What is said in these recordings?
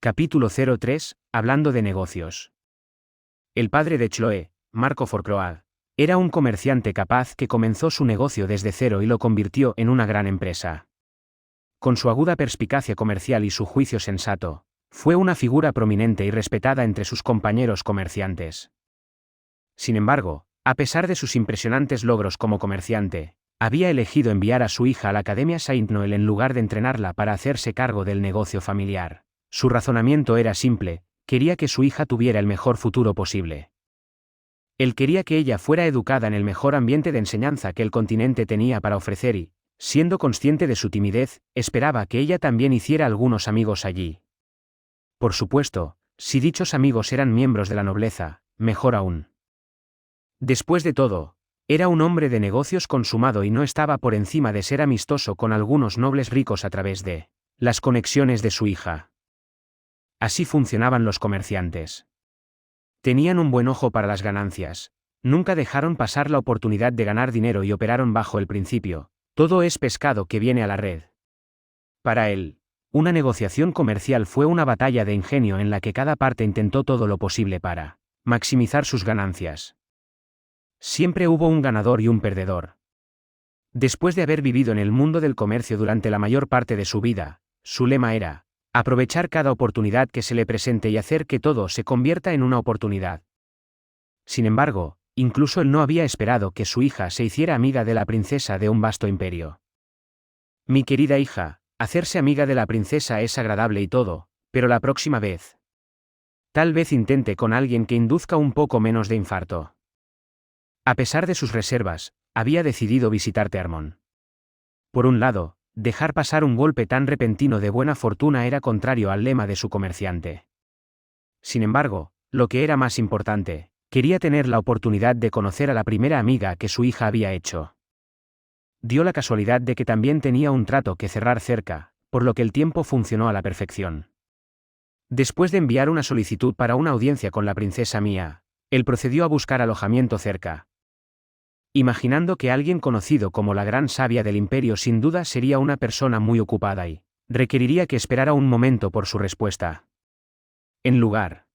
Capítulo 03, hablando de negocios. El padre de Chloe, Marco Fourcroyd, era un comerciante capaz que comenzó su negocio desde cero y lo convirtió en una gran empresa. Con su aguda perspicacia comercial y su juicio sensato, fue una figura prominente y respetada entre sus compañeros comerciantes. Sin embargo, a pesar de sus impresionantes logros como comerciante, había elegido enviar a su hija a la Academia Saint Noel en lugar de entrenarla para hacerse cargo del negocio familiar. Su razonamiento era simple: quería que su hija tuviera el mejor futuro posible. Él quería que ella fuera educada en el mejor ambiente de enseñanza que el continente tenía para ofrecer y, siendo consciente de su timidez, esperaba que ella también hiciera algunos amigos allí. Por supuesto, si dichos amigos eran miembros de la nobleza, mejor aún. Después de todo, era un hombre de negocios consumado y no estaba por encima de ser amistoso con algunos nobles ricos a través de las conexiones de su hija. Así funcionaban los comerciantes. Tenían un buen ojo para las ganancias, nunca dejaron pasar la oportunidad de ganar dinero y operaron bajo el principio: todo es pescado que viene a la red. Para él, una negociación comercial fue una batalla de ingenio en la que cada parte intentó todo lo posible para maximizar sus ganancias. Siempre hubo un ganador y un perdedor. Después de haber vivido en el mundo del comercio durante la mayor parte de su vida, su lema era: aprovechar cada oportunidad que se le presente y hacer que todo se convierta en una oportunidad. Sin embargo, incluso él no había esperado que su hija se hiciera amiga de la princesa de un vasto imperio. Mi querida hija, hacerse amiga de la princesa es agradable y todo, pero la próxima vez, tal vez intente con alguien que induzca un poco menos de infarto. A pesar de sus reservas, había decidido visitar Tearmont. Por un lado, dejar pasar un golpe tan repentino de buena fortuna era contrario al lema de su comerciante. Sin embargo, lo que era más importante, quería tener la oportunidad de conocer a la primera amiga que su hija había hecho. Dio la casualidad de que también tenía un trato que cerrar cerca, por lo que el tiempo funcionó a la perfección. Después de enviar una solicitud para una audiencia con la princesa Mia, él procedió a buscar alojamiento cerca. Imaginando que alguien conocido como la gran sabia del imperio sin duda sería una persona muy ocupada y requeriría que esperara un momento por su respuesta. En lugar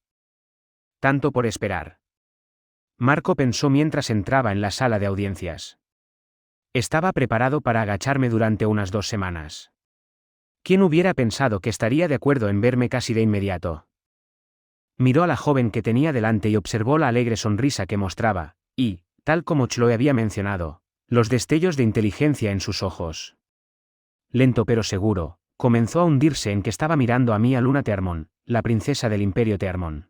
tanto por esperar, Marco pensó mientras entraba en la sala de audiencias. Estaba preparado para agacharme durante unas 2 semanas. ¿Quién hubiera pensado que estaría de acuerdo en verme casi de inmediato? Miró a la joven que tenía delante y observó la alegre sonrisa que mostraba, y, tal como Chloe había mencionado, los destellos de inteligencia en sus ojos. Lento pero seguro, comenzó a hundirse en que estaba mirando a Mia Luna Tearmont, la princesa del Imperio Tearmont.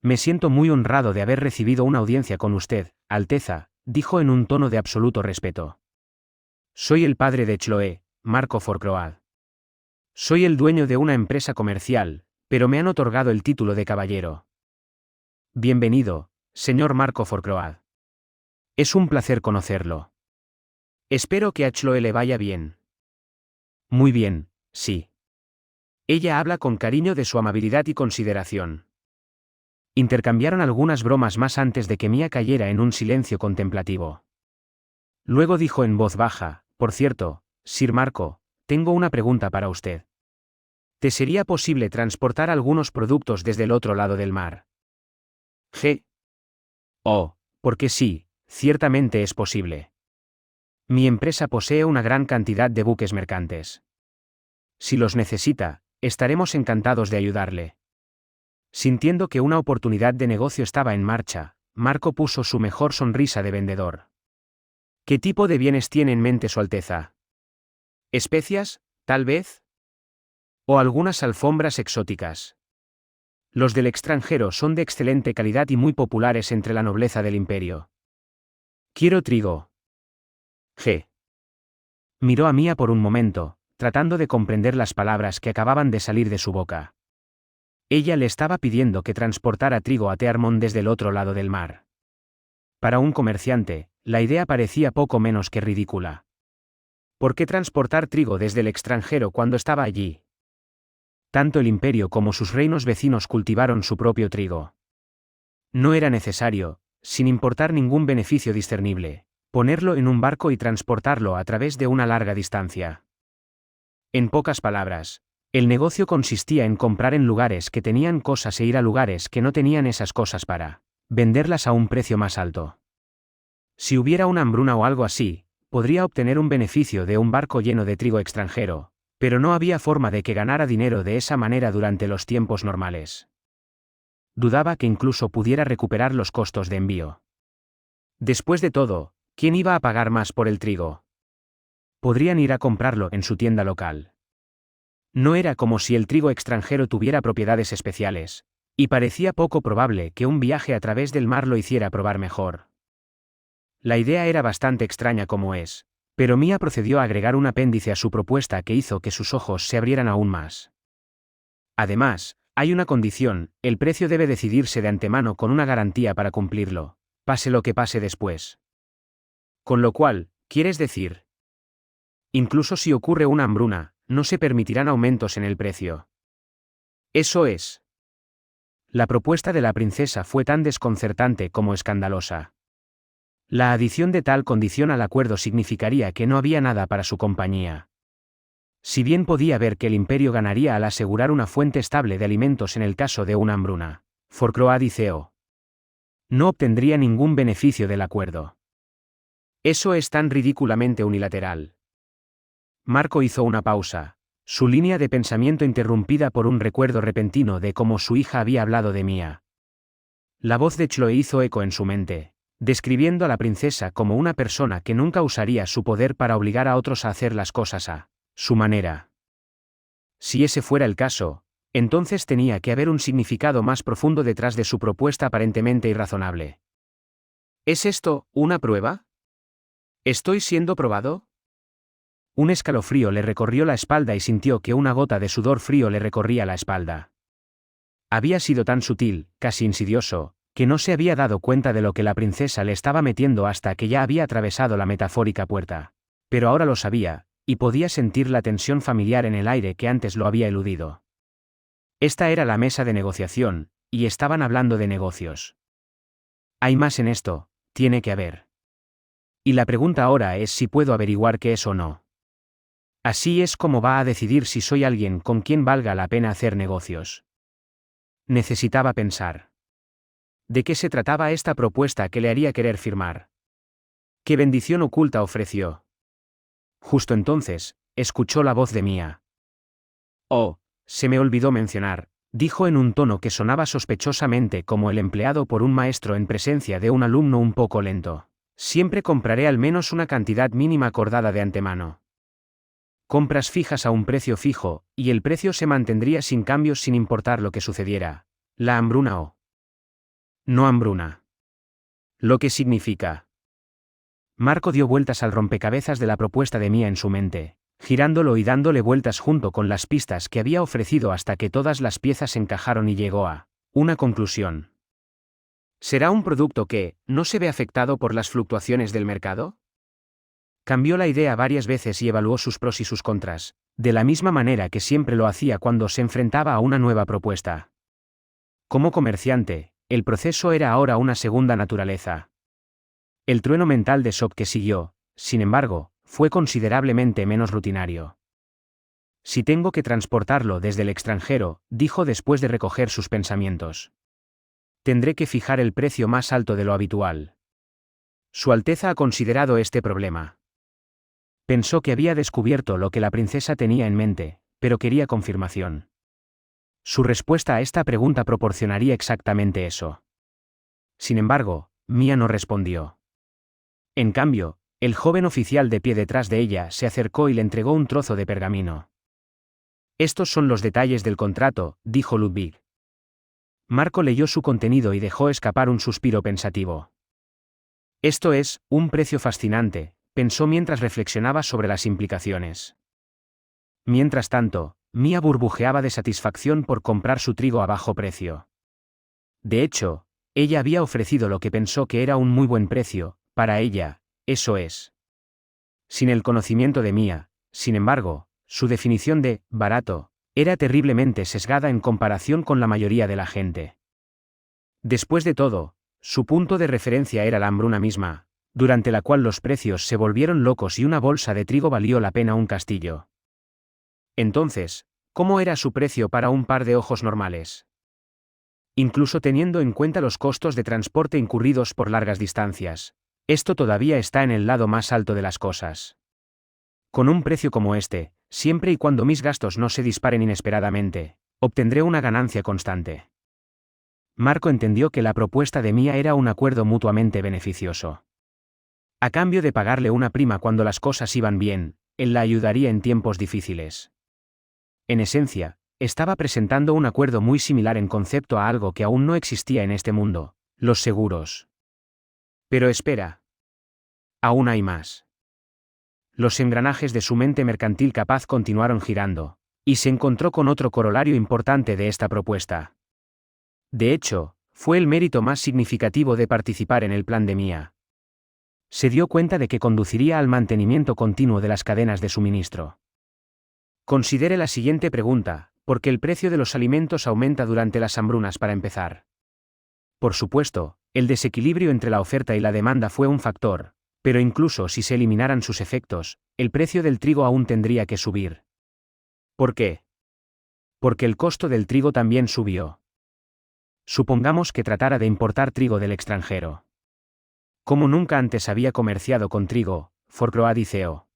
Me siento muy honrado de haber recibido una audiencia con usted, Alteza, dijo en un tono de absoluto respeto. Soy el padre de Chloe, Marco Fourcroyd. Soy el dueño de una empresa comercial, pero me han otorgado el título de caballero. Bienvenido, señor Marco Fourcroyd. Es un placer conocerlo. Espero que a Chloe le vaya bien. Muy bien, sí. Ella habla con cariño de su amabilidad y consideración. Intercambiaron algunas bromas más antes de que Mia cayera en un silencio contemplativo. Luego dijo en voz baja: por cierto, Sir Marco, tengo una pregunta para usted. ¿Te sería posible transportar algunos productos desde el otro lado del mar? Oh, porque sí. Ciertamente es posible. Mi empresa posee una gran cantidad de buques mercantes. Si los necesita, estaremos encantados de ayudarle. Sintiendo que una oportunidad de negocio estaba en marcha, Marco puso su mejor sonrisa de vendedor. ¿Qué tipo de bienes tiene en mente Su Alteza? ¿Especias, tal vez? ¿O algunas alfombras exóticas? Los del extranjero son de excelente calidad y muy populares entre la nobleza del imperio. Quiero trigo. Miró a Mia por un momento, tratando de comprender las palabras que acababan de salir de su boca. Ella le estaba pidiendo que transportara trigo a Tearmont desde el otro lado del mar. Para un comerciante, la idea parecía poco menos que ridícula. ¿Por qué transportar trigo desde el extranjero cuando estaba allí? Tanto el imperio como sus reinos vecinos cultivaron su propio trigo. No era necesario, sin importar ningún beneficio discernible, ponerlo en un barco y transportarlo a través de una larga distancia. En pocas palabras, El negocio consistía en comprar en lugares que tenían cosas e ir a lugares que no tenían esas cosas para venderlas a un precio más alto. Si hubiera una hambruna o algo así, podría obtener un beneficio de un barco lleno de trigo extranjero, pero no había forma de que ganara dinero de esa manera durante los tiempos normales. Dudaba que incluso pudiera recuperar los costos de envío. Después de todo, ¿quién iba a pagar más por el trigo? Podrían ir a comprarlo en su tienda local. No era como si el trigo extranjero tuviera propiedades especiales, y parecía poco probable que un viaje a través del mar lo hiciera probar mejor. La idea era bastante extraña como es, pero Mia procedió a agregar un apéndice a su propuesta que hizo que sus ojos se abrieran aún más. Además, hay una condición: el precio debe decidirse de antemano con una garantía para cumplirlo, pase lo que pase después. Con lo cual, ¿quieres decir? Incluso si ocurre una hambruna, no se permitirán aumentos en el precio. Eso es. La propuesta de la princesa fue tan desconcertante como escandalosa. La adición de tal condición al acuerdo significaría que no había nada para su compañía. Si bien podía ver que el imperio ganaría al asegurar una fuente estable de alimentos en el caso de una hambruna, Fourcroy dijo, no obtendría ningún beneficio del acuerdo. Eso es tan ridículamente unilateral. Marco hizo una pausa, su línea de pensamiento interrumpida por un recuerdo repentino de cómo su hija había hablado de Mia. La voz de Chloe hizo eco en su mente, describiendo a la princesa como una persona que nunca usaría su poder para obligar a otros a hacer las cosas a su manera. Si ese fuera el caso, entonces tenía que haber un significado más profundo detrás de su propuesta aparentemente irrazonable. ¿Es esto una prueba? ¿Estoy siendo probado? Un escalofrío le recorrió la espalda y sintió que una gota de sudor frío le recorría la espalda. Había sido tan sutil, casi insidioso, que no se había dado cuenta de lo que la princesa le estaba metiendo hasta que ya había atravesado la metafórica puerta. Pero ahora lo sabía, y podía sentir la tensión familiar en el aire que antes lo había eludido. Esta era la mesa de negociación, y estaban hablando de negocios. Hay más en esto, tiene que haber. Y la pregunta ahora es si puedo averiguar qué es o no. Así es como va a decidir si soy alguien con quien valga la pena hacer negocios. Necesitaba pensar. ¿De qué se trataba esta propuesta que le haría querer firmar? ¿Qué bendición oculta ofreció? Justo entonces, escuchó la voz de Mia. Oh, se me olvidó mencionar, dijo en un tono que sonaba sospechosamente como el empleado por un maestro en presencia de un alumno un poco lento. Siempre compraré al menos una cantidad mínima acordada de antemano. Compras fijas a un precio fijo, y el precio se mantendría sin cambios sin importar lo que sucediera. La hambruna o no hambruna. Lo que significa. Marco dio vueltas al rompecabezas de la propuesta de Mia en su mente, girándolo y dándole vueltas junto con las pistas que había ofrecido hasta que todas las piezas encajaron y llegó a una conclusión. ¿Será un producto que no se ve afectado por las fluctuaciones del mercado? Cambió la idea varias veces y evaluó sus pros y sus contras, de la misma manera que siempre lo hacía cuando se enfrentaba a una nueva propuesta. Como comerciante, el proceso era ahora una segunda naturaleza. El trueno mental de shock que siguió, sin embargo, fue considerablemente menos rutinario. Si tengo que transportarlo desde el extranjero, dijo después de recoger sus pensamientos. Tendré que fijar el precio más alto de lo habitual. Su Alteza ha considerado este problema. Pensó que había descubierto lo que la princesa tenía en mente, pero quería confirmación. Su respuesta a esta pregunta proporcionaría exactamente eso. Sin embargo, Mia no respondió. En cambio, el joven oficial de pie detrás de ella se acercó y le entregó un trozo de pergamino. Estos son los detalles del contrato, dijo Ludwig. Marco leyó su contenido y dejó escapar un suspiro pensativo. Esto es, un precio fascinante, pensó mientras reflexionaba sobre las implicaciones. Mientras tanto, Mia burbujeaba de satisfacción por comprar su trigo a bajo precio. De hecho, ella había ofrecido lo que pensó que era un muy buen precio, para ella, eso es. Sin el conocimiento de Mia, sin embargo, su definición de barato era terriblemente sesgada en comparación con la mayoría de la gente. Después de todo, su punto de referencia era la hambruna misma, durante la cual los precios se volvieron locos y una bolsa de trigo valió la pena un castillo. Entonces, ¿Cómo era su precio para un par de ojos normales? Incluso teniendo en cuenta los costos de transporte incurridos por largas distancias, esto todavía está en el lado más alto de las cosas. Con un precio como este, siempre y cuando mis gastos no se disparen inesperadamente, obtendré una ganancia constante. Marco entendió que la propuesta de Mia era un acuerdo mutuamente beneficioso. A cambio de pagarle una prima cuando las cosas iban bien, él la ayudaría en tiempos difíciles. En esencia, estaba presentando un acuerdo muy similar en concepto a algo que aún no existía en este mundo: los seguros. Pero espera. Aún hay más. Los engranajes de su mente mercantil capaz continuaron girando, y se encontró con otro corolario importante de esta propuesta. De hecho, fue el mérito más significativo de participar en el plan de Mia. Se dio cuenta de que conduciría al mantenimiento continuo de las cadenas de suministro. Considere la siguiente pregunta: ¿por qué el precio de los alimentos aumenta durante las hambrunas para empezar? Por supuesto, el desequilibrio entre la oferta y la demanda fue un factor, pero incluso si se eliminaran sus efectos, el precio del trigo aún tendría que subir. ¿Por qué? Porque el costo del trigo también subió. Supongamos que tratara de importar trigo del extranjero. Como nunca antes había comerciado con trigo, Fourcroy dijo: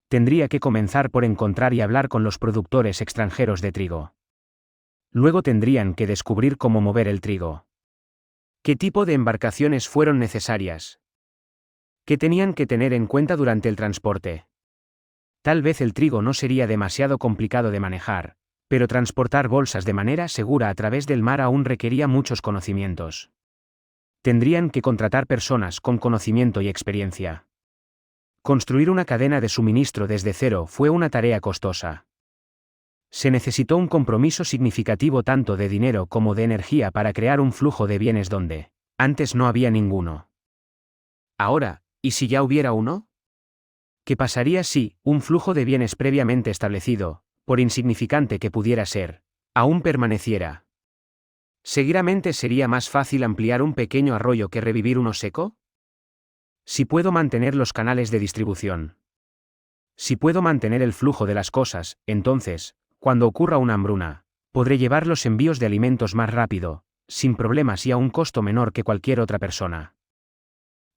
tendría que comenzar por encontrar y hablar con los productores extranjeros de trigo. Luego tendrían que descubrir cómo mover el trigo. ¿Qué tipo de embarcaciones fueron necesarias? ¿Qué tenían que tener en cuenta durante el transporte? Tal vez el trigo no sería demasiado complicado de manejar, pero transportar bolsas de manera segura a través del mar aún requería muchos conocimientos. Tendrían que contratar personas con conocimiento y experiencia. Construir una cadena de suministro desde cero fue una tarea costosa. Se necesitó un compromiso significativo tanto de dinero como de energía para crear un flujo de bienes donde antes no había ninguno. Ahora, ¿y si ya hubiera uno? ¿Qué pasaría si un flujo de bienes previamente establecido, por insignificante que pudiera ser, aún permaneciera? ¿Seguramente sería más fácil ampliar un pequeño arroyo que revivir uno seco? Si puedo mantener los canales de distribución. Si puedo mantener el flujo de las cosas, entonces, cuando ocurra una hambruna, podré llevar los envíos de alimentos más rápido, sin problemas y a un costo menor que cualquier otra persona.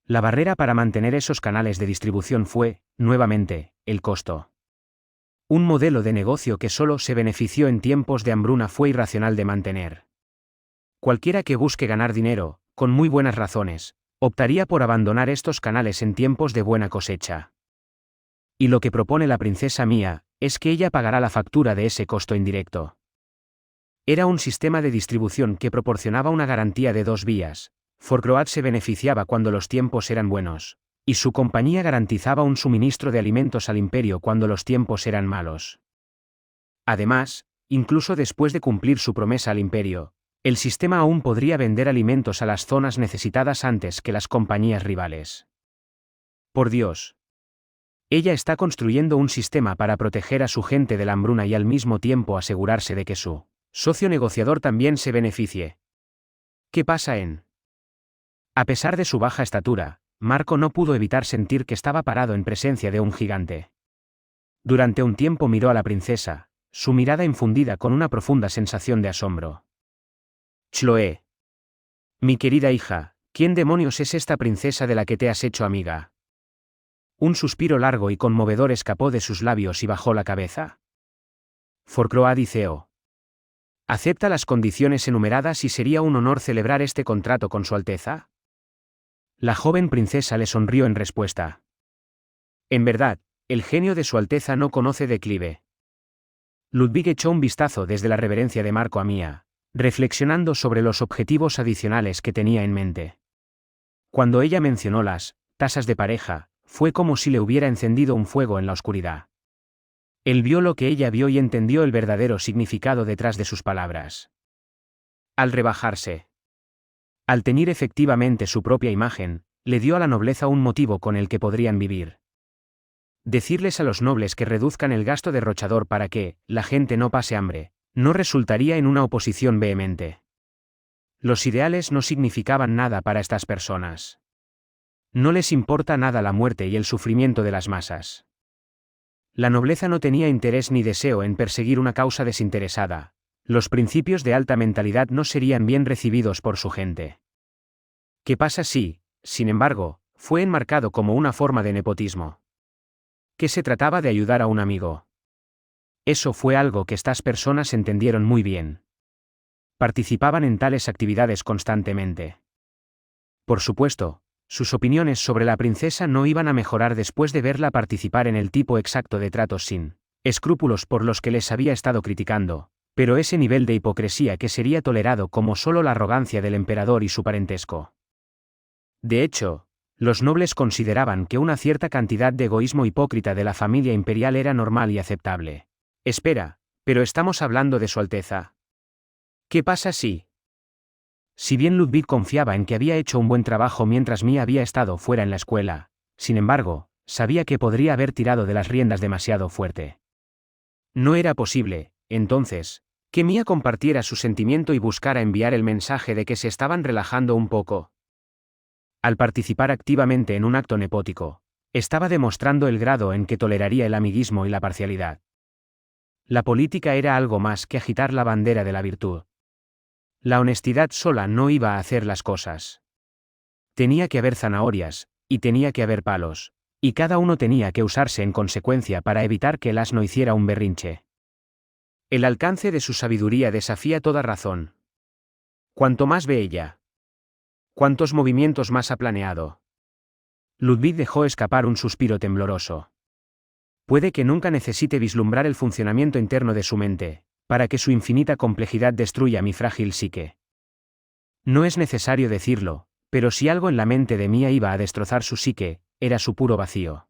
La barrera para mantener esos canales de distribución fue, nuevamente, el costo. Un modelo de negocio que solo se benefició en tiempos de hambruna fue irracional de mantener. Cualquiera que busque ganar dinero, con muy buenas razones, optaría por abandonar estos canales en tiempos de buena cosecha. Y lo que propone la princesa Mia, es que ella pagará la factura de ese costo indirecto. Era un sistema de distribución que proporcionaba una garantía de 2 vías. Fourcroy se beneficiaba cuando los tiempos eran buenos, y su compañía garantizaba un suministro de alimentos al imperio cuando los tiempos eran malos. Además, incluso después de cumplir su promesa al imperio, el sistema aún podría vender alimentos a las zonas necesitadas antes que las compañías rivales. Por Dios. Ella está construyendo un sistema para proteger a su gente de la hambruna y al mismo tiempo asegurarse de que su socio negociador también se beneficie. ¿Qué pasa en? A pesar de su baja estatura, Marco no pudo evitar sentir que estaba parado en presencia de un gigante. Durante un tiempo miró a la princesa, su mirada infundida con una profunda sensación de asombro. Chloe. Mi querida hija, ¿quién demonios es esta princesa de la que te has hecho amiga? Un suspiro largo y conmovedor escapó de sus labios y bajó la cabeza. Fourcroy dijo: ¿acepta las condiciones enumeradas y sería un honor celebrar este contrato con su Alteza? La joven princesa le sonrió en respuesta. En verdad, el genio de su Alteza no conoce declive. Ludwig echó un vistazo desde la reverencia de Marco a Mia, reflexionando sobre los objetivos adicionales que tenía en mente. Cuando ella mencionó las tasas de pareja, fue como si le hubiera encendido un fuego en la oscuridad. Él vio lo que ella vio y entendió el verdadero significado detrás de sus palabras. Al rebajarse, al tener efectivamente su propia imagen, le dio a la nobleza un motivo con el que podrían vivir. Decirles a los nobles que reduzcan el gasto derrochador para que la gente no pase hambre, no resultaría en una oposición vehemente. Los ideales no significaban nada para estas personas. No les importa nada la muerte y el sufrimiento de las masas. La nobleza no tenía interés ni deseo en perseguir una causa desinteresada. Los principios de alta mentalidad no serían bien recibidos por su gente. ¿Qué pasa si, sin embargo, fue enmarcado como una forma de nepotismo? Que se trataba de ayudar a un amigo. Eso fue algo que estas personas entendieron muy bien. Participaban en tales actividades constantemente. Por supuesto, sus opiniones sobre la princesa no iban a mejorar después de verla participar en el tipo exacto de tratos sin escrúpulos por los que les había estado criticando, pero ese nivel de hipocresía que sería tolerado como solo la arrogancia del emperador y su parentesco. De hecho, los nobles consideraban que una cierta cantidad de egoísmo hipócrita de la familia imperial era normal y aceptable. Espera, pero estamos hablando de Su Alteza. ¿Qué pasa si? Si bien Ludwig confiaba en que había hecho un buen trabajo mientras Mia había estado fuera en la escuela, sin embargo, sabía que podría haber tirado de las riendas demasiado fuerte. No era posible, entonces, que Mia compartiera su sentimiento y buscara enviar el mensaje de que se estaban relajando un poco. Al participar activamente en un acto nepótico, estaba demostrando el grado en que toleraría el amiguismo y la parcialidad. La política era algo más que agitar la bandera de la virtud. La honestidad sola no iba a hacer las cosas. Tenía que haber zanahorias, y tenía que haber palos, y cada uno tenía que usarse en consecuencia para evitar que el asno hiciera un berrinche. El alcance de su sabiduría desafía toda razón. Cuanto más ve ella, cuántos movimientos más ha planeado. Ludwig dejó escapar un suspiro tembloroso. Puede que nunca necesite vislumbrar el funcionamiento interno de su mente, para que su infinita complejidad destruya mi frágil psique. No es necesario decirlo, pero si algo en la mente de Mia iba a destrozar su psique, era su puro vacío.